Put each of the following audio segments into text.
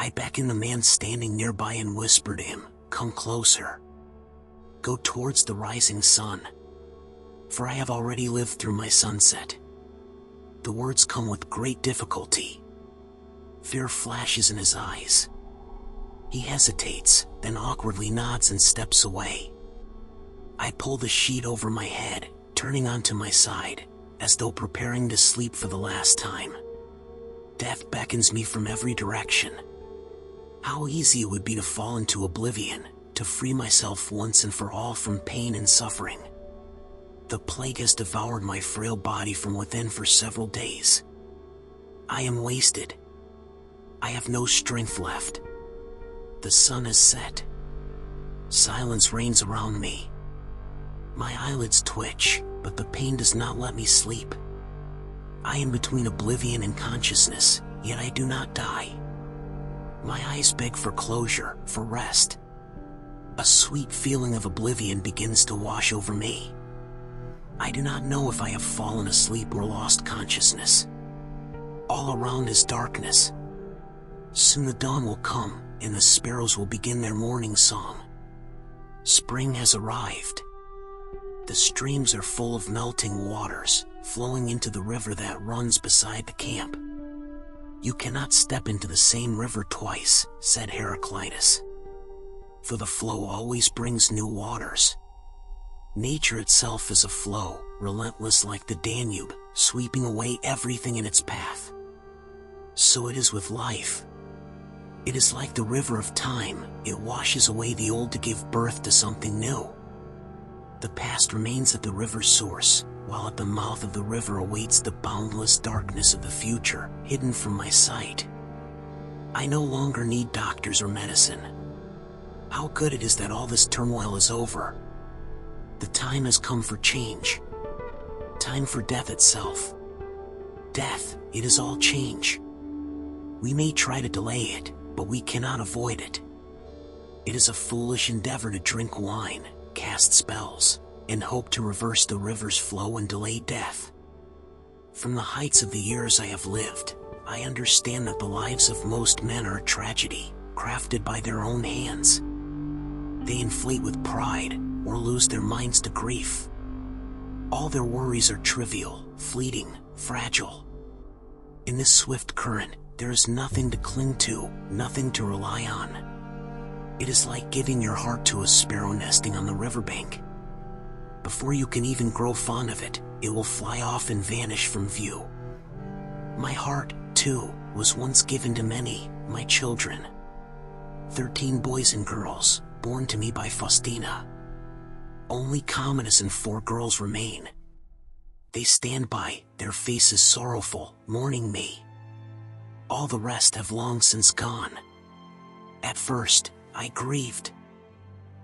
I beckoned the man standing nearby and whispered to him, "Come closer. Go towards the rising sun. For I have already lived through my sunset." The words come with great difficulty. Fear flashes in his eyes. He hesitates, then awkwardly nods and steps away. I pull the sheet over my head, turning onto my side, as though preparing to sleep for the last time. Death beckons me from every direction. How easy it would be to fall into oblivion, to free myself once and for all from pain and suffering. The plague has devoured my frail body from within for several days. I am wasted. I have no strength left. The sun has set. Silence reigns around me. My eyelids twitch, but the pain does not let me sleep. I am between oblivion and consciousness, yet I do not die. My eyes beg for closure, for rest. A sweet feeling of oblivion begins to wash over me. I do not know if I have fallen asleep or lost consciousness. All around is darkness. Soon the dawn will come, and the sparrows will begin their morning song. Spring has arrived. The streams are full of melting waters, flowing into the river that runs beside the camp. "You cannot step into the same river twice," said Heraclitus. "For the flow always brings new waters." Nature itself is a flow, relentless like the Danube, sweeping away everything in its path. So it is with life. It is like the river of time, it washes away the old to give birth to something new. The past remains at the river's source, while at the mouth of the river awaits the boundless darkness of the future, hidden from my sight. I no longer need doctors or medicine. How good it is that all this turmoil is over. The time has come for change. Time for death itself. Death, it is all change. We may try to delay it, but we cannot avoid it. It is a foolish endeavor to drink wine, cast spells, and hope to reverse the river's flow and delay death. From the heights of the years I have lived, I understand that the lives of most men are a tragedy, crafted by their own hands. They inflate with pride, or lose their minds to grief. All their worries are trivial, fleeting, fragile. In this swift current, there is nothing to cling to, nothing to rely on. It is like giving your heart to a sparrow nesting on the riverbank. Before you can even grow fond of it, it will fly off and vanish from view. My heart, too, was once given to many, my children. 13 boys and girls, born to me by Faustina. Only Commodus and 4 girls remain. They stand by, their faces sorrowful, mourning me. All the rest have long since gone. At first, I grieved.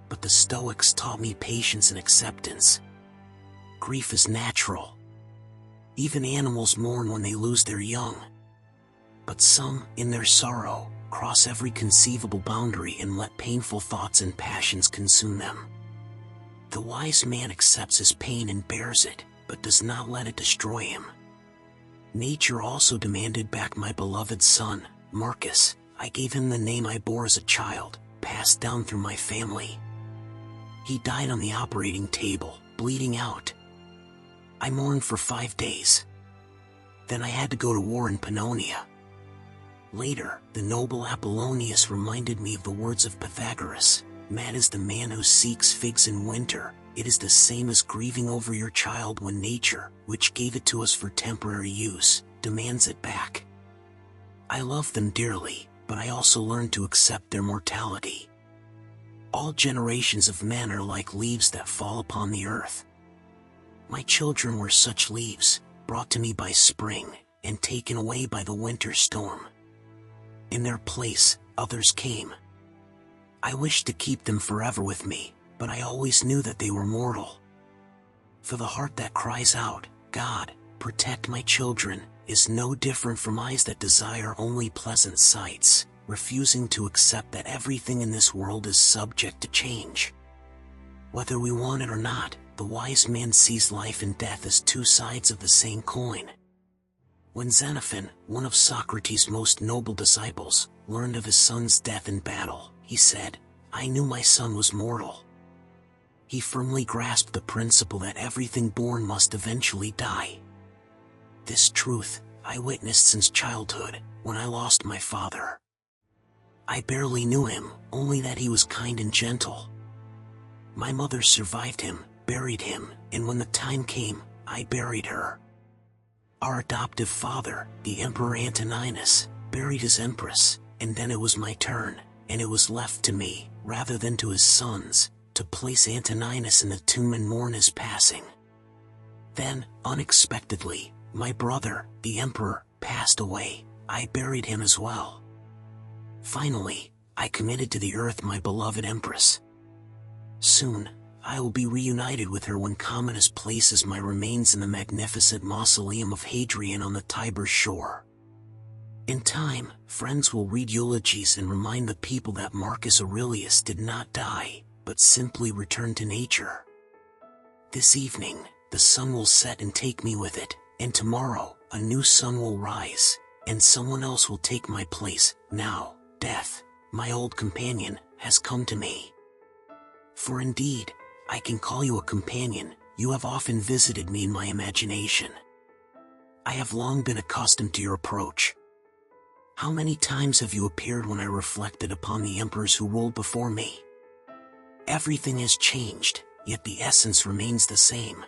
But the Stoics taught me patience and acceptance. Grief is natural. Even animals mourn when they lose their young. But some, in their sorrow, cross every conceivable boundary and let painful thoughts and passions consume them. The wise man accepts his pain and bears it, but does not let it destroy him. Nature also demanded back my beloved son, Marcus. I gave him the name I bore as a child, passed down through my family. He died on the operating table, bleeding out. I mourned for 5 days. Then I had to go to war in Pannonia. Later, the noble Apollonius reminded me of the words of Pythagoras. Mad is the man who seeks figs in winter. It is the same as grieving over your child when nature, which gave it to us for temporary use, demands it back. I love them dearly, but I also learned to accept their mortality. All generations of men are like leaves that fall upon the earth. My children were such leaves, brought to me by spring, and taken away by the winter storm. In their place, others came. I wished to keep them forever with me, but I always knew that they were mortal. For the heart that cries out, "God, protect my children," is no different from eyes that desire only pleasant sights, refusing to accept that everything in this world is subject to change. Whether we want it or not, the wise man sees life and death as 2 sides of the same coin. When Xenophon, one of Socrates' most noble disciples, learned of his son's death in battle, he said, "I knew my son was mortal." He firmly grasped the principle that everything born must eventually die. This truth I witnessed since childhood, when I lost my father. I barely knew him, only that he was kind and gentle. My mother survived him, buried him, and when the time came, I buried her. Our adoptive father, the Emperor Antoninus, buried his empress, and then it was my turn, and it was left to me, rather than to his sons, to place Antoninus in the tomb and mourn his passing. Then, unexpectedly, my brother, the emperor, passed away. I buried him as well. Finally, I committed to the earth my beloved empress. Soon, I will be reunited with her when Commodus places my remains in the magnificent mausoleum of Hadrian on the Tiber shore. In time, friends will read eulogies and remind the people that Marcus Aurelius did not die, but simply returned to nature. This evening, the sun will set and take me with it, and tomorrow, a new sun will rise, and someone else will take my place. Now, death, my old companion, has come to me. For indeed, I can call you a companion. You have often visited me in my imagination. I have long been accustomed to your approach. How many times have you appeared when I reflected upon the emperors who ruled before me? Everything has changed, yet the essence remains the same.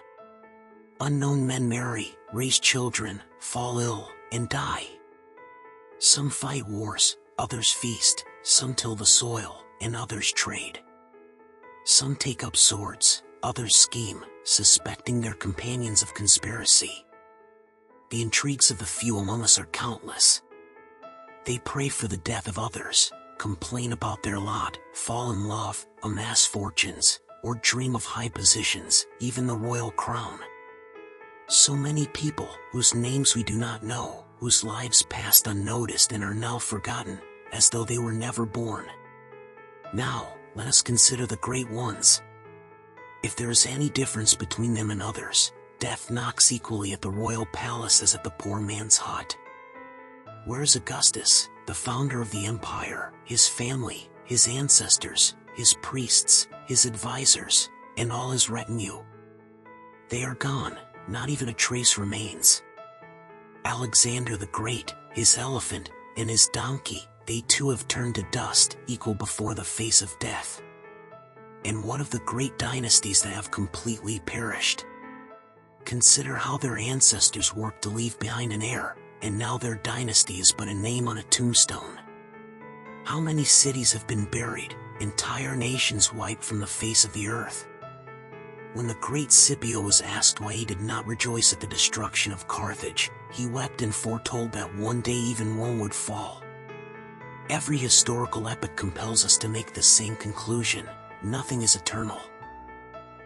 Unknown men marry, raise children, fall ill, and die. Some fight wars, others feast, some till the soil, and others trade. Some take up swords, others scheme, suspecting their companions of conspiracy. The intrigues of the few among us are countless. They pray for the death of others, complain about their lot, fall in love, amass fortunes, or dream of high positions, even the royal crown. So many people, whose names we do not know, whose lives passed unnoticed and are now forgotten, as though they were never born. Now, let us consider the great ones. If there is any difference between them and others, death knocks equally at the royal palace as at the poor man's hut. Where is Augustus, the founder of the empire, his family, his ancestors, his priests, his advisors, and all his retinue? They are gone, not even a trace remains. Alexander the Great, his elephant, and his donkey, they too have turned to dust, equal before the face of death. And what of the great dynasties that have completely perished? Consider how their ancestors worked to leave behind an heir, and now their dynasty is but a name on a tombstone. How many cities have been buried, entire nations wiped from the face of the earth? When the great Scipio was asked why he did not rejoice at the destruction of Carthage, he wept and foretold that one day even Rome would fall. Every historical epoch compels us to make the same conclusion: nothing is eternal.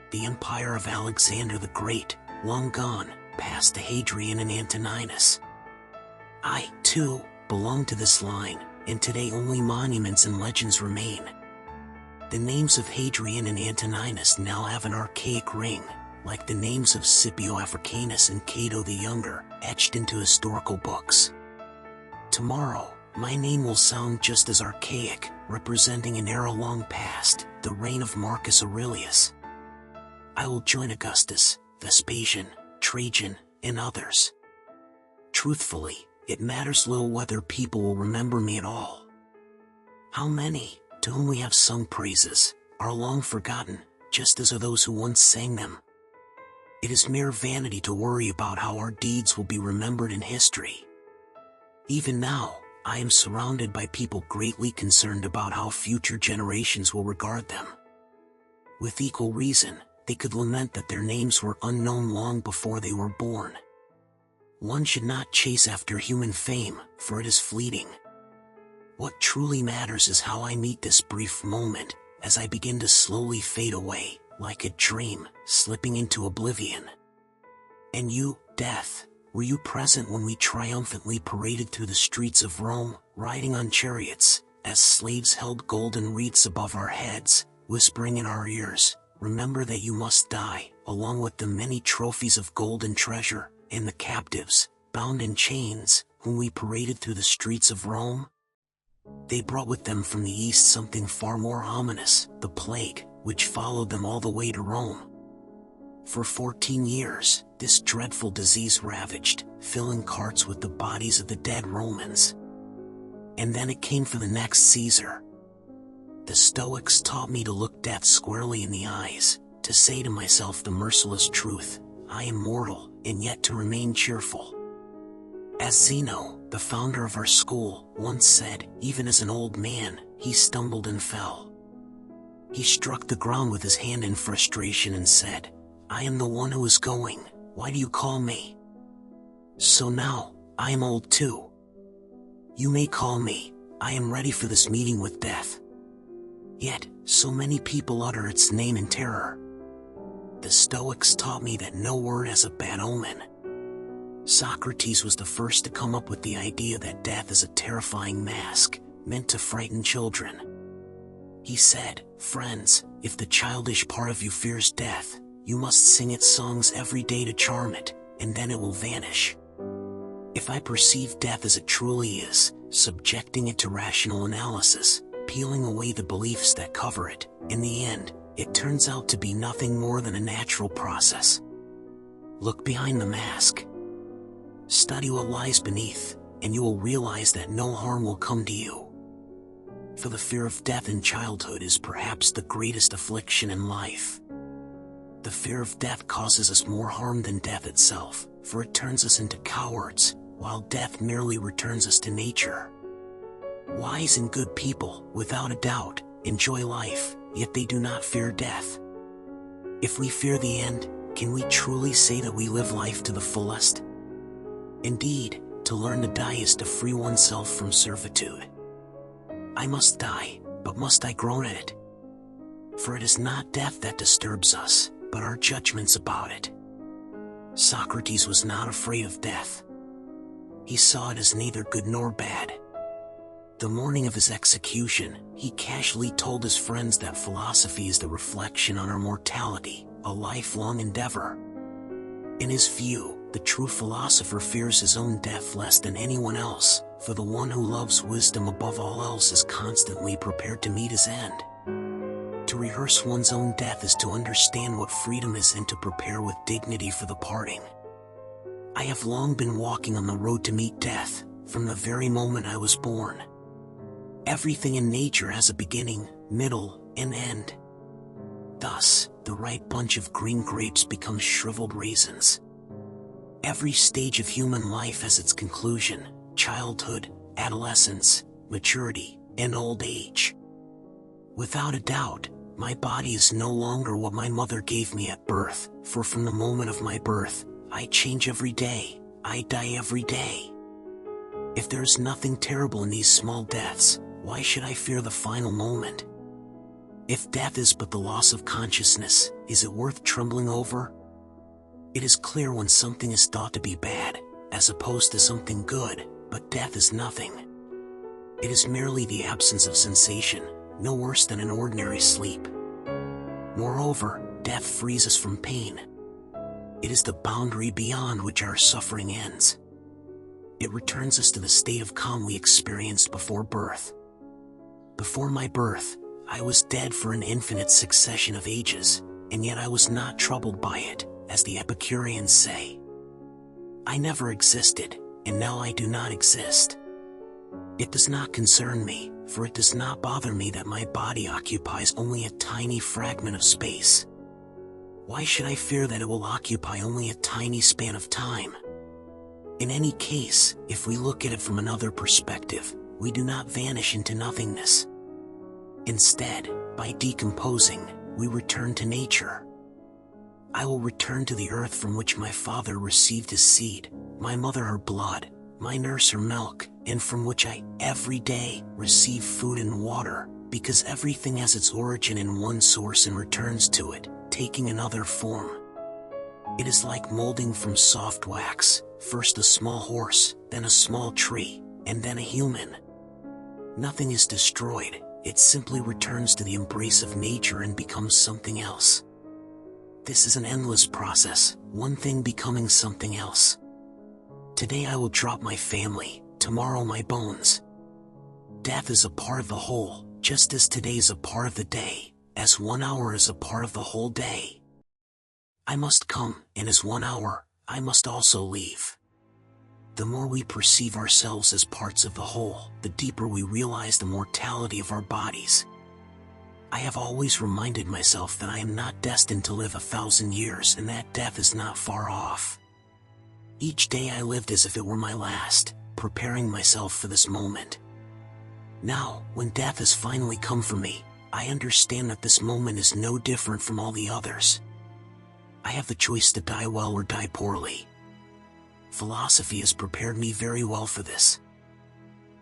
The empire of Alexander the Great, long gone, passed to Hadrian and Antoninus. I, too, belong to this line, and today only monuments and legends remain. The names of Hadrian and Antoninus now have an archaic ring, like the names of Scipio Africanus and Cato the Younger, etched into historical books. Tomorrow, my name will sound just as archaic, representing an era long past, the reign of Marcus Aurelius. I will join Augustus, Vespasian, Trajan, and others. Truthfully, it matters little whether people will remember me at all. How many, to whom we have sung praises, are long forgotten, just as are those who once sang them? It is mere vanity to worry about how our deeds will be remembered in history. Even now, I am surrounded by people greatly concerned about how future generations will regard them. With equal reason, they could lament that their names were unknown long before they were born. One should not chase after human fame, for it is fleeting. What truly matters is how I meet this brief moment, as I begin to slowly fade away, like a dream, slipping into oblivion. And you, death, were you present when we triumphantly paraded through the streets of Rome, riding on chariots, as slaves held golden wreaths above our heads, whispering in our ears, "Remember that you must die," along with the many trophies of gold and treasure, and the captives, bound in chains, whom we paraded through the streets of Rome? They brought with them from the east something far more ominous, the plague, which followed them all the way to Rome. For 14 years, this dreadful disease ravaged, filling carts with the bodies of the dead Romans. And then it came for the next Caesar. The Stoics taught me to look death squarely in the eyes, to say to myself the merciless truth, I am mortal, and yet to remain cheerful. As Zeno, the founder of our school, once said, even as an old man, he stumbled and fell. He struck the ground with his hand in frustration and said, I am the one who is going, why do you call me? So now, I am old too. You may call me, I am ready for this meeting with death. Yet, so many people utter its name in terror. The Stoics taught me that no word has a bad omen. Socrates was the first to come up with the idea that death is a terrifying mask, meant to frighten children. He said, friends, if the childish part of you fears death, you must sing its songs every day to charm it, and then it will vanish. If I perceive death as it truly is, subjecting it to rational analysis, peeling away the beliefs that cover it, in the end, it turns out to be nothing more than a natural process. Look behind the mask. Study what lies beneath, and you will realize that no harm will come to you. For the fear of death in childhood is perhaps the greatest affliction in life. The fear of death causes us more harm than death itself, for it turns us into cowards, while death merely returns us to nature. Wise and good people, without a doubt, enjoy life, yet they do not fear death. If we fear the end, can we truly say that we live life to the fullest? Indeed, to learn to die is to free oneself from servitude. I must die, but must I groan at it? For it is not death that disturbs us, but our judgments about it. Socrates was not afraid of death. He saw it as neither good nor bad. The morning of his execution, he casually told his friends that philosophy is the reflection on our mortality, a lifelong endeavor. In his view, the true philosopher fears his own death less than anyone else, for the one who loves wisdom above all else is constantly prepared to meet his end. To rehearse one's own death is to understand what freedom is and to prepare with dignity for the parting. I have long been walking on the road to meet death, from the very moment I was born. Everything in nature has a beginning, middle, and end. Thus, the ripe bunch of green grapes becomes shriveled raisins. Every stage of human life has its conclusion: childhood, adolescence, maturity, and old age. Without a doubt, my body is no longer what my mother gave me at birth, for from the moment of my birth, I change every day, I die every day. If there is nothing terrible in these small deaths, why should I fear the final moment? If death is but the loss of consciousness, is it worth trembling over? It is clear when something is thought to be bad, as opposed to something good, but death is nothing. It is merely the absence of sensation, no worse than an ordinary sleep. Moreover, death frees us from pain. It is the boundary beyond which our suffering ends. It returns us to the state of calm we experienced before birth. Before my birth, I was dead for an infinite succession of ages, and yet I was not troubled by it, as the Epicureans say. I never existed, and now I do not exist. It does not concern me, for it does not bother me that my body occupies only a tiny fragment of space. Why should I fear that it will occupy only a tiny span of time? In any case, if we look at it from another perspective, we do not vanish into nothingness. Instead, by decomposing, we return to nature. I will return to the earth from which my father received his seed, my mother her blood, my nurse her milk, and from which I, every day, receive food and water, because everything has its origin in one source and returns to it, taking another form. It is like molding from soft wax, first a small horse, then a small tree, and then a human. Nothing is destroyed, it simply returns to the embrace of nature and becomes something else. This is an endless process, one thing becoming something else. Today I will drop my family, tomorrow my bones. Death is a part of the whole, just as today is a part of the day, as 1 hour is a part of the whole day. I must come, and as 1 hour, I must also leave. The more we perceive ourselves as parts of the whole, the deeper we realize the mortality of our bodies. I have always reminded myself that I am not destined to live 1,000 years and that death is not far off. Each day I lived as if it were my last, preparing myself for this moment. Now, when death has finally come for me, I understand that this moment is no different from all the others. I have the choice to die well or die poorly. Philosophy has prepared me very well for this.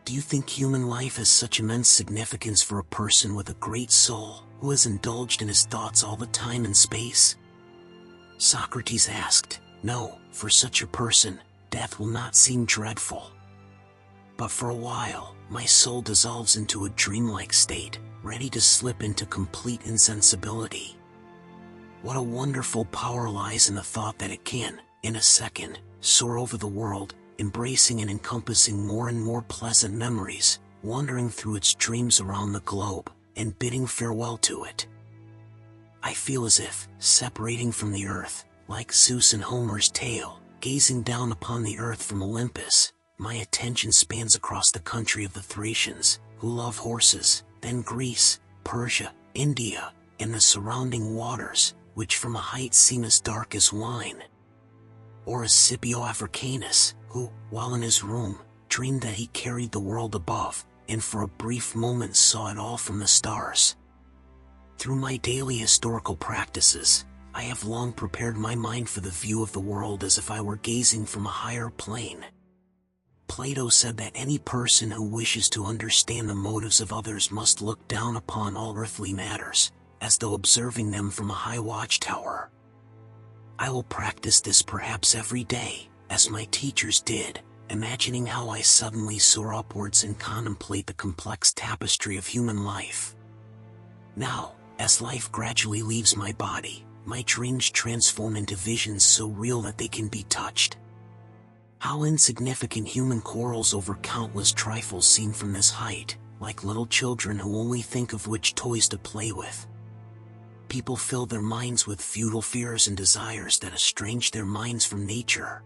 Do you think human life has such immense significance for a person with a great soul, who has indulged in his thoughts all the time and space? Socrates asked, no, for such a person, death will not seem dreadful. But for a while, my soul dissolves into a dreamlike state, ready to slip into complete insensibility. What a wonderful power lies in the thought that it can, in a second, soar over the world, embracing and encompassing more and more pleasant memories, wandering through its dreams around the globe, and bidding farewell to it. I feel as if, separating from the earth, like Zeus in Homer's tale, gazing down upon the earth from Olympus, my attention spans across the country of the Thracians, who love horses, then Greece, Persia, India, and the surrounding waters, which from a height seem as dark as wine. Or as Scipio Africanus, who, while in his room, dreamed that he carried the world above, and for a brief moment saw it all from the stars. Through my daily historical practices, I have long prepared my mind for the view of the world as if I were gazing from a higher plane. Plato said that any person who wishes to understand the motives of others must look down upon all earthly matters, as though observing them from a high watchtower. I will practice this perhaps every day, as my teachers did, imagining how I suddenly soar upwards and contemplate the complex tapestry of human life. Now, as life gradually leaves my body, my dreams transform into visions so real that they can be touched. How insignificant human quarrels over countless trifles seem from this height, like little children who only think of which toys to play with. People fill their minds with futile fears and desires that estrange their minds from nature.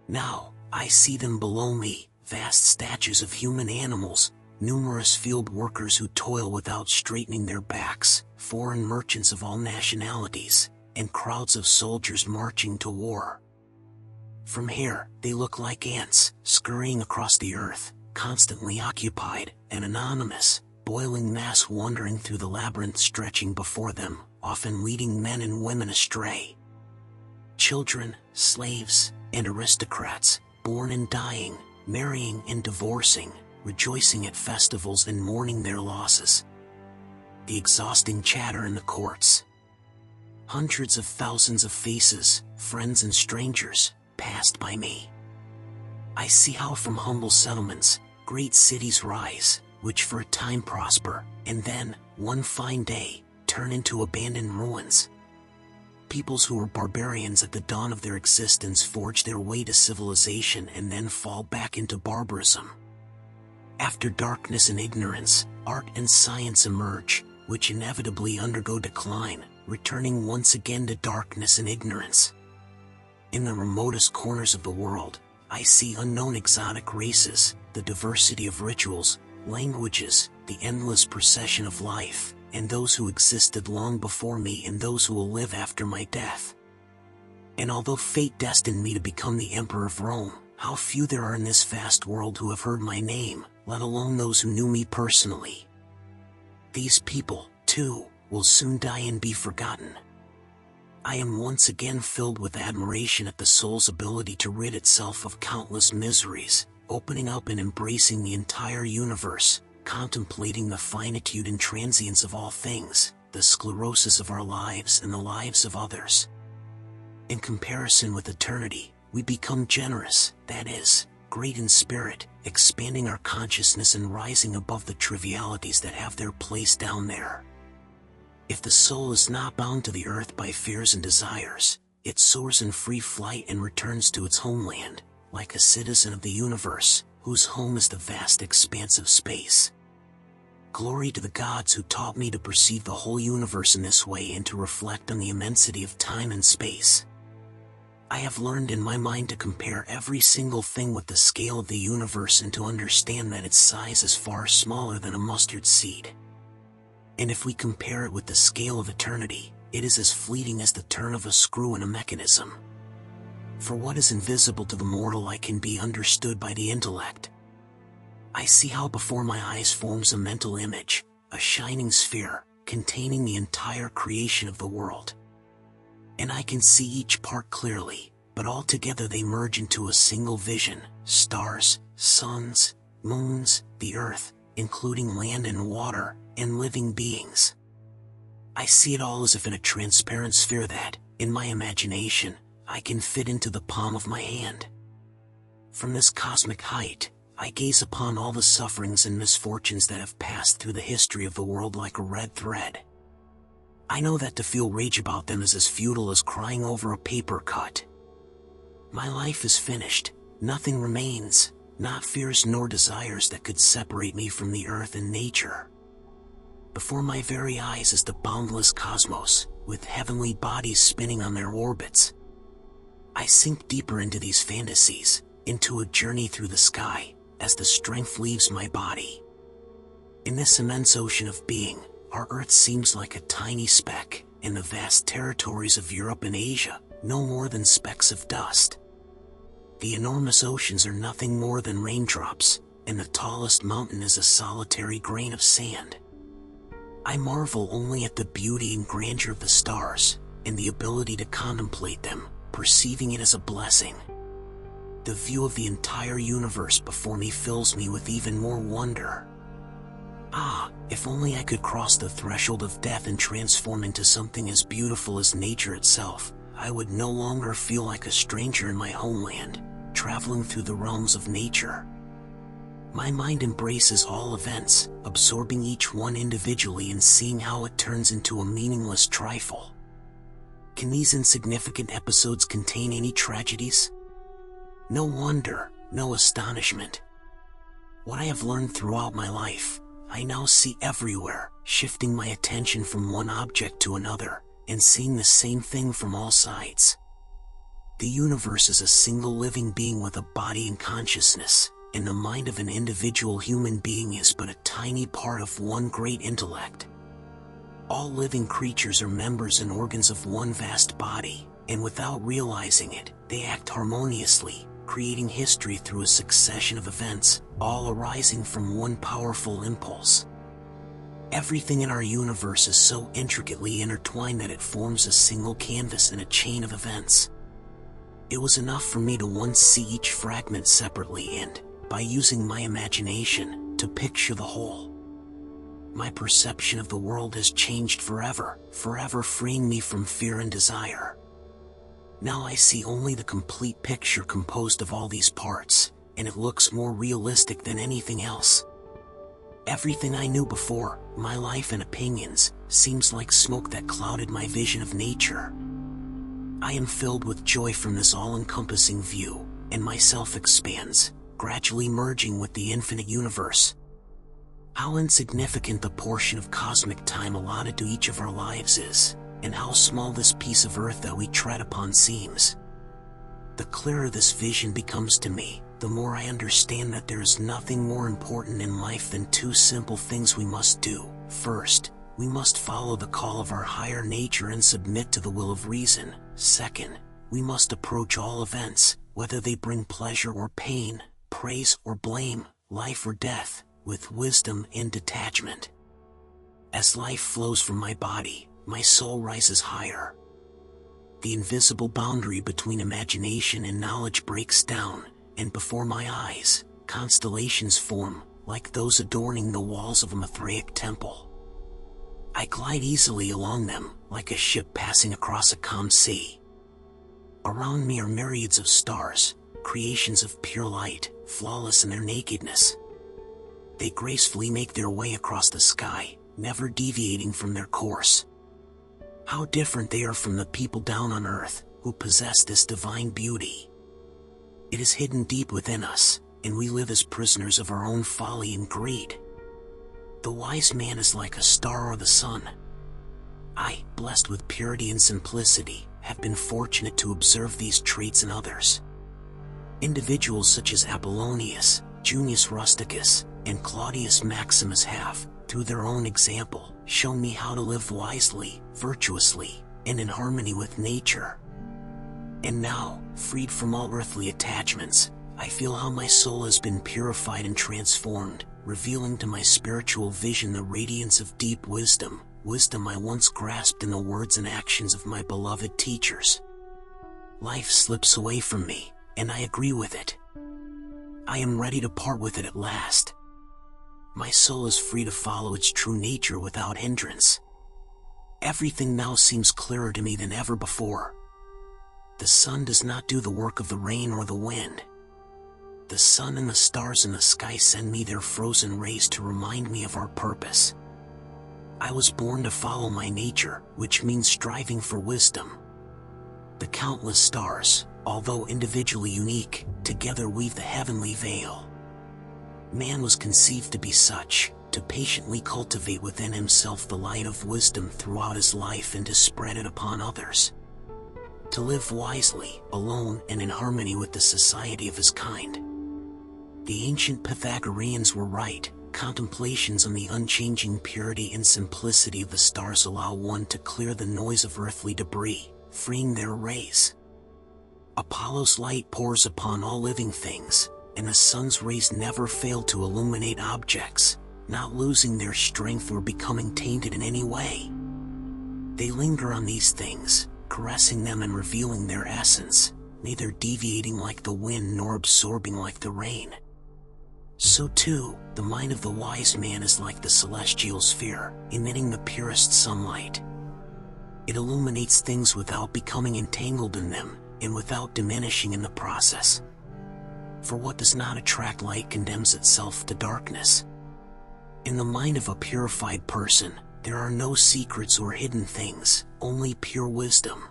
Now, I see them below me, vast statues of human animals, numerous field workers who toil without straightening their backs, foreign merchants of all nationalities, and crowds of soldiers marching to war. From here, they look like ants, scurrying across the earth, constantly occupied, an anonymous, boiling mass wandering through the labyrinth stretching before them, often leading men and women astray. Children, slaves, and aristocrats, born and dying, marrying and divorcing, rejoicing at festivals and mourning their losses. The exhausting chatter in the courts. Hundreds of thousands of faces, friends and strangers, passed by me. I see how from humble settlements, great cities rise, which for a time prosper, and then, one fine day, turn into abandoned ruins. Peoples who were barbarians at the dawn of their existence forge their way to civilization and then fall back into barbarism. After darkness and ignorance, art and science emerge, which inevitably undergo decline, returning once again to darkness and ignorance. In the remotest corners of the world, I see unknown exotic races, the diversity of rituals, languages, the endless procession of life, and those who existed long before me and those who will live after my death. And although fate destined me to become the Emperor of Rome, how few there are in this vast world who have heard my name, let alone those who knew me personally. These people, too, will soon die and be forgotten. I am once again filled with admiration at the soul's ability to rid itself of countless miseries, opening up and embracing the entire universe, contemplating the finitude and transience of all things, the sclerosis of our lives and the lives of others. In comparison with eternity, we become generous, that is, great in spirit, expanding our consciousness and rising above the trivialities that have their place down there. If the soul is not bound to the earth by fears and desires, it soars in free flight and returns to its homeland, like a citizen of the universe, whose home is the vast expanse of space. Glory to the gods who taught me to perceive the whole universe in this way and to reflect on the immensity of time and space. I have learned in my mind to compare every single thing with the scale of the universe and to understand that its size is far smaller than a mustard seed. And if we compare it with the scale of eternity, it is as fleeting as the turn of a screw in a mechanism. For what is invisible to the mortal eye can be understood by the intellect. I see how before my eyes forms a mental image, a shining sphere, containing the entire creation of the world. And I can see each part clearly, but all together they merge into a single vision: stars, suns, moons, the earth, including land and water, and living beings. I see it all as if in a transparent sphere that, in my imagination, I can fit into the palm of my hand. From this cosmic height, I gaze upon all the sufferings and misfortunes that have passed through the history of the world like a red thread. I know that to feel rage about them is as futile as crying over a paper cut. My life is finished, nothing remains, not fears nor desires that could separate me from the earth and nature. Before my very eyes is the boundless cosmos, with heavenly bodies spinning on their orbits. I sink deeper into these fantasies, into a journey through the sky, as the strength leaves my body. In this immense ocean of being, our Earth seems like a tiny speck, in the vast territories of Europe and Asia, no more than specks of dust. The enormous oceans are nothing more than raindrops, and the tallest mountain is a solitary grain of sand. I marvel only at the beauty and grandeur of the stars, and the ability to contemplate them, perceiving it as a blessing. The view of the entire universe before me fills me with even more wonder. Ah, if only I could cross the threshold of death and transform into something as beautiful as nature itself, I would no longer feel like a stranger in my homeland, traveling through the realms of nature. My mind embraces all events, absorbing each one individually and seeing how it turns into a meaningless trifle. Can these insignificant episodes contain any tragedies? No wonder, no astonishment. What I have learned throughout my life, I now see everywhere, shifting my attention from one object to another, and seeing the same thing from all sides. The universe is a single living being with a body and consciousness, and the mind of an individual human being is but a tiny part of one great intellect. All living creatures are members and organs of one vast body, and without realizing it, they act harmoniously, creating history through a succession of events, all arising from one powerful impulse. Everything in our universe is so intricately intertwined that it forms a single canvas in a chain of events. It was enough for me to once see each fragment separately and, by using my imagination, to picture the whole. My perception of the world has changed forever, forever freeing me from fear and desire. Now I see only the complete picture composed of all these parts, and it looks more realistic than anything else. Everything I knew before, my life and opinions, seems like smoke that clouded my vision of nature. I am filled with joy from this all-encompassing view, and myself expands, gradually merging with the infinite universe. How insignificant the portion of cosmic time allotted to each of our lives is, and how small this piece of earth that we tread upon seems. The clearer this vision becomes to me, the more I understand that there is nothing more important in life than two simple things we must do. First, we must follow the call of our higher nature and submit to the will of reason. Second, we must approach all events, whether they bring pleasure or pain, praise or blame, life or death, with wisdom and detachment. As life flows from my body, my soul rises higher. The invisible boundary between imagination and knowledge breaks down, and before my eyes, constellations form, like those adorning the walls of a Mithraic temple. I glide easily along them, like a ship passing across a calm sea. Around me are myriads of stars, creations of pure light, flawless in their nakedness. They gracefully make their way across the sky, never deviating from their course. How different they are from the people down on earth, who possess this divine beauty. It is hidden deep within us, and we live as prisoners of our own folly and greed. The wise man is like a star or the sun. I, blessed with purity and simplicity, have been fortunate to observe these traits in others. Individuals such as Apollonius, Junius Rusticus, and Claudius Maximus have, through their own example, shown me how to live wisely, virtuously, and in harmony with nature. And now, freed from all earthly attachments, I feel how my soul has been purified and transformed, revealing to my spiritual vision the radiance of deep wisdom, wisdom I once grasped in the words and actions of my beloved teachers. Life slips away from me, and I agree with it. I am ready to part with it at last. My soul is free to follow its true nature without hindrance. Everything now seems clearer to me than ever before. The sun does not do the work of the rain or the wind. The sun and the stars in the sky send me their frozen rays to remind me of our purpose. I was born to follow my nature, which means striving for wisdom. The countless stars, although individually unique, together weave the heavenly veil. Man was conceived to be such, to patiently cultivate within himself the light of wisdom throughout his life and to spread it upon others. To live wisely, alone, and in harmony with the society of his kind. The ancient Pythagoreans were right. Contemplations on the unchanging purity and simplicity of the stars allow one to clear the noise of earthly debris, freeing their rays. Apollo's light pours upon all living things, and the sun's rays never fail to illuminate objects, not losing their strength or becoming tainted in any way. They linger on these things, caressing them and revealing their essence, neither deviating like the wind nor absorbing like the rain. So too, the mind of the wise man is like the celestial sphere, emitting the purest sunlight. It illuminates things without becoming entangled in them, and without diminishing in the process. For what does not attract light condemns itself to darkness. In the mind of a purified person, there are no secrets or hidden things, only pure wisdom.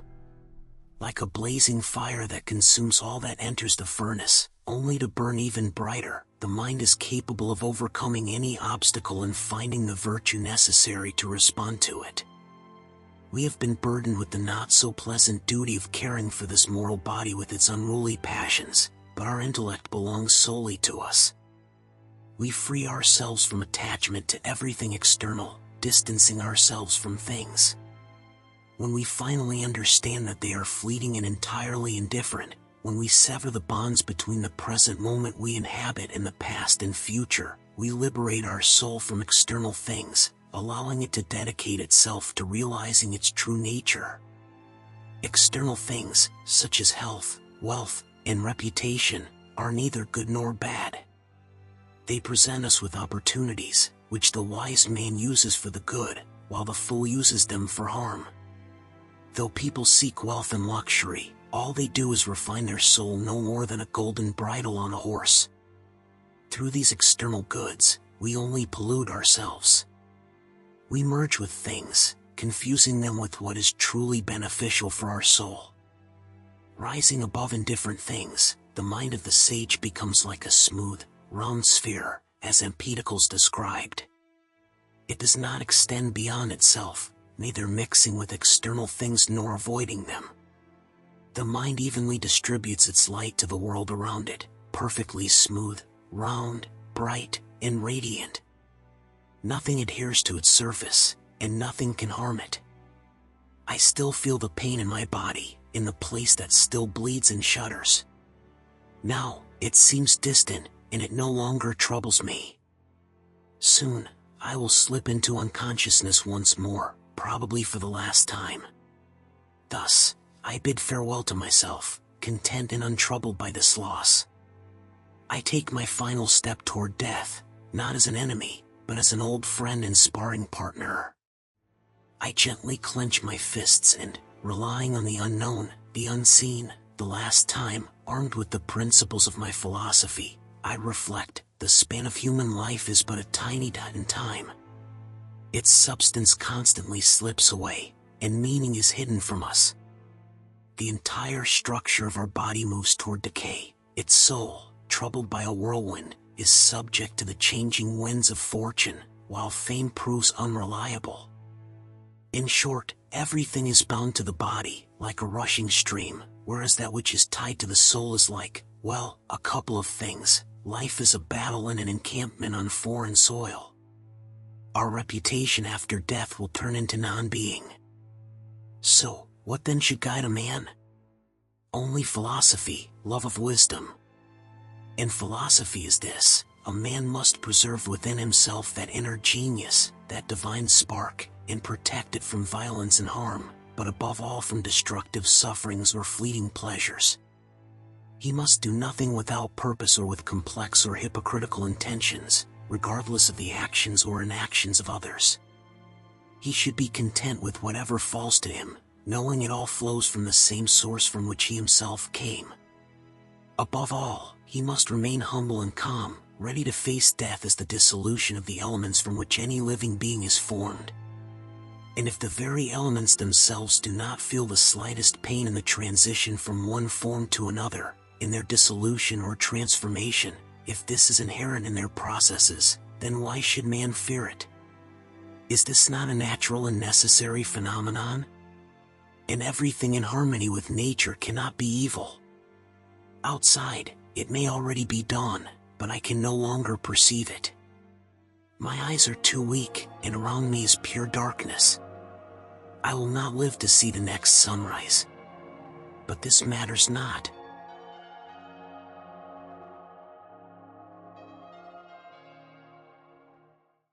Like a blazing fire that consumes all that enters the furnace, only to burn even brighter, the mind is capable of overcoming any obstacle and finding the virtue necessary to respond to it. We have been burdened with the not-so-pleasant duty of caring for this mortal body with its unruly passions, but our intellect belongs solely to us. We free ourselves from attachment to everything external, distancing ourselves from things. When we finally understand that they are fleeting and entirely indifferent, when we sever the bonds between the present moment we inhabit and the past and future, we liberate our soul from external things, allowing it to dedicate itself to realizing its true nature. External things, such as health, wealth, and reputation, are neither good nor bad. They present us with opportunities, which the wise man uses for the good, while the fool uses them for harm. Though people seek wealth and luxury, all they do is refine their soul no more than a golden bridle on a horse. Through these external goods, we only pollute ourselves. We merge with things, confusing them with what is truly beneficial for our soul. Rising above indifferent things, the mind of the sage becomes like a smooth, round sphere, as Empedocles described. It does not extend beyond itself, neither mixing with external things nor avoiding them. The mind evenly distributes its light to the world around it, perfectly smooth, round, bright, and radiant. Nothing adheres to its surface, and nothing can harm it. I still feel the pain in my body, in the place that still bleeds and shudders. Now, it seems distant, and it no longer troubles me. Soon, I will slip into unconsciousness once more, probably for the last time. Thus, I bid farewell to myself, content and untroubled by this loss. I take my final step toward death, not as an enemy, but as an old friend and sparring partner. I gently clench my fists and, relying on the unknown, the unseen, the last time, armed with the principles of my philosophy, I reflect, the span of human life is but a tiny dot in time. Its substance constantly slips away, and meaning is hidden from us. The entire structure of our body moves toward decay, Its soul, troubled by a whirlwind, is subject to the changing winds of fortune, while fame proves unreliable. In short, everything is bound to the body, like a rushing stream, whereas that which is tied to the soul is like, well, a couple of things. Life is a battle and an encampment on foreign soil. Our reputation after death will turn into non-being. So, what then should guide a man? Only philosophy, love of wisdom. And philosophy is this: a man must preserve within himself that inner genius, that divine spark, and protect it from violence and harm, but above all from destructive sufferings or fleeting pleasures. He must do nothing without purpose or with complex or hypocritical intentions, regardless of the actions or inactions of others. He should be content with whatever falls to him, knowing it all flows from the same source from which he himself came. Above all, he must remain humble and calm, ready to face death as the dissolution of the elements from which any living being is formed. And if the very elements themselves do not feel the slightest pain in the transition from one form to another, in their dissolution or transformation, if this is inherent in their processes, then why should man fear it? Is this not a natural and necessary phenomenon? And everything in harmony with nature cannot be evil. Outside, it may already be dawn, but I can no longer perceive it. My eyes are too weak, and around me is pure darkness. I will not live to see the next sunrise. But this matters not.